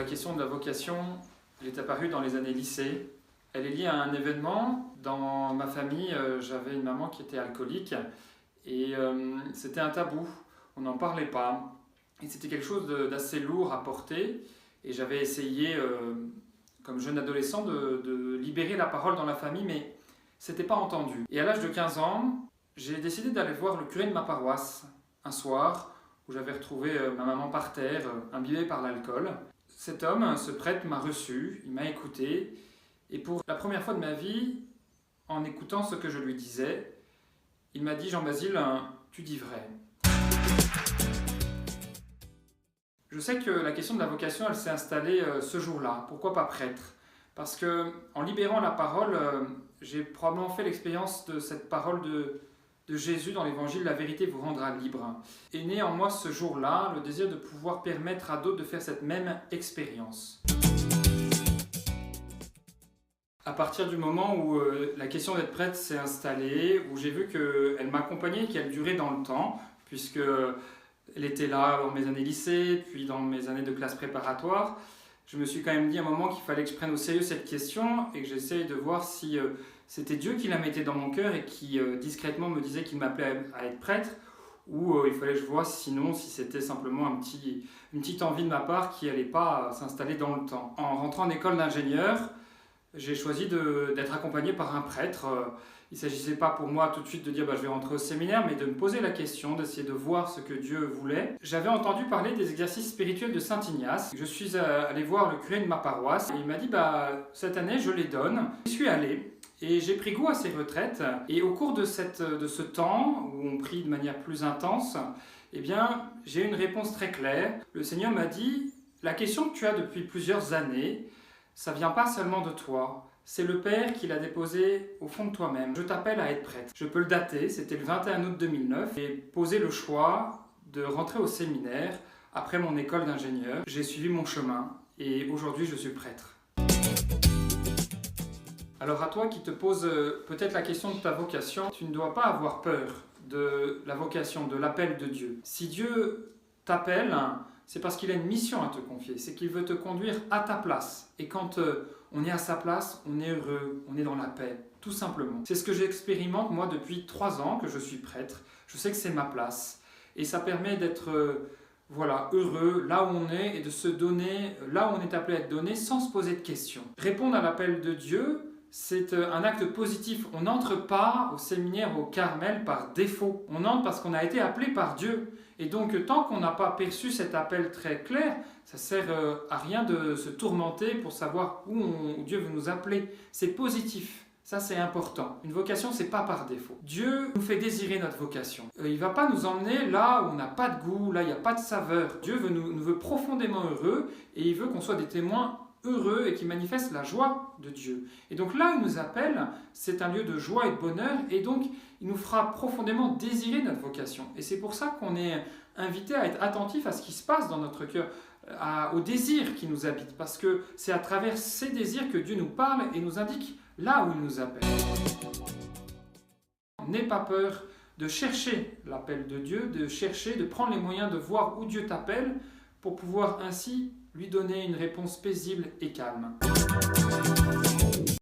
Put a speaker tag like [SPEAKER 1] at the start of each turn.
[SPEAKER 1] question de la vocation, elle est apparue dans les années lycée. Elle est liée à un événement. Dans ma famille, j'avais une maman qui était alcoolique et c'était un tabou. On n'en parlait pas. Et c'était quelque chose d'assez lourd à porter. Et j'avais essayé, comme jeune adolescent, de libérer la parole dans la famille, mais c'était pas entendu. Et à l'âge de 15 ans, j'ai décidé d'aller voir le curé de ma paroisse un soir où j'avais retrouvé ma maman par terre, imbibée par l'alcool. Cet homme, ce prêtre, m'a reçu, il m'a écouté, et pour la première fois de ma vie, en écoutant ce que je lui disais, il m'a dit « Jean-Basile, tu dis vrai ». Je sais que la question de la vocation, elle s'est installée ce jour-là. Pourquoi pas prêtre? Parce que en libérant la parole, j'ai probablement fait l'expérience de cette parole de Jésus dans l'évangile, la vérité vous rendra libre. Est né en moi ce jour-là le désir de pouvoir permettre à d'autres de faire cette même expérience. À partir du moment où la question d'être prêtre s'est installée, où j'ai vu qu'elle m'accompagnait, qu'elle durait dans le temps, puisque elle était là dans mes années lycée, puis dans mes années de classe préparatoire, je me suis quand même dit à un moment qu'il fallait que je prenne au sérieux cette question et que j'essaye de voir si c'était Dieu qui la mettait dans mon cœur et qui discrètement me disait qu'il m'appelait à être prêtre, ou il fallait que je vois sinon si c'était simplement une petite envie de ma part qui n'allait pas s'installer dans le temps. En rentrant en école d'ingénieur, j'ai choisi d'être accompagné par un prêtre. Il ne s'agissait pas pour moi tout de suite de dire je vais rentrer au séminaire, mais de me poser la question, d'essayer de voir ce que Dieu voulait. J'avais entendu parler des exercices spirituels de Saint Ignace. Je suis allé voir le curé de ma paroisse et il m'a dit cette année je les donne. J'y suis allé et j'ai pris goût à ces retraites. Et au cours de ce temps où on prie de manière plus intense, j'ai eu une réponse très claire. Le Seigneur m'a dit la question que tu as depuis plusieurs années, ça ne vient pas seulement de toi. C'est le Père qui l'a déposé au fond de toi-même. Je t'appelle à être prêtre. Je peux le dater, c'était le 21 août 2009. J'ai posé le choix de rentrer au séminaire après mon école d'ingénieur. J'ai suivi mon chemin et aujourd'hui je suis prêtre. Alors à toi qui te poses peut-être la question de ta vocation, tu ne dois pas avoir peur de la vocation, de l'appel de Dieu. Si Dieu t'appelle, c'est parce qu'il a une mission à te confier, c'est qu'il veut te conduire à ta place. Et quand on est à sa place, on est heureux, on est dans la paix, tout simplement. C'est ce que j'expérimente moi depuis 3 ans que je suis prêtre. Je sais que c'est ma place. Et ça permet d'être heureux là où on est et de se donner là où on est appelé à être donné sans se poser de questions. Répondre à l'appel de Dieu, c'est un acte positif. On n'entre pas au séminaire au Carmel par défaut. On entre parce qu'on a été appelé par Dieu. Et donc, tant qu'on n'a pas perçu cet appel très clair, ça ne sert à rien de se tourmenter pour savoir où Dieu veut nous appeler. C'est positif. Ça, c'est important. Une vocation, ce n'est pas par défaut. Dieu nous fait désirer notre vocation. Il ne va pas nous emmener là où on n'a pas de goût, là où il n'y a pas de saveur. Dieu nous veut profondément heureux et il veut qu'on soit des témoins heureux et qui manifestent la joie de Dieu. Et donc là où il nous appelle, c'est un lieu de joie et de bonheur et donc il nous fera profondément désirer notre vocation. Et c'est pour ça qu'on est invité à être attentif à ce qui se passe dans notre cœur, aux désirs qui nous habitent, parce que c'est à travers ces désirs que Dieu nous parle et nous indique là où il nous appelle. N'aie pas peur de chercher l'appel de Dieu, de prendre les moyens de voir où Dieu t'appelle pour pouvoir ainsi lui donner une réponse paisible et calme.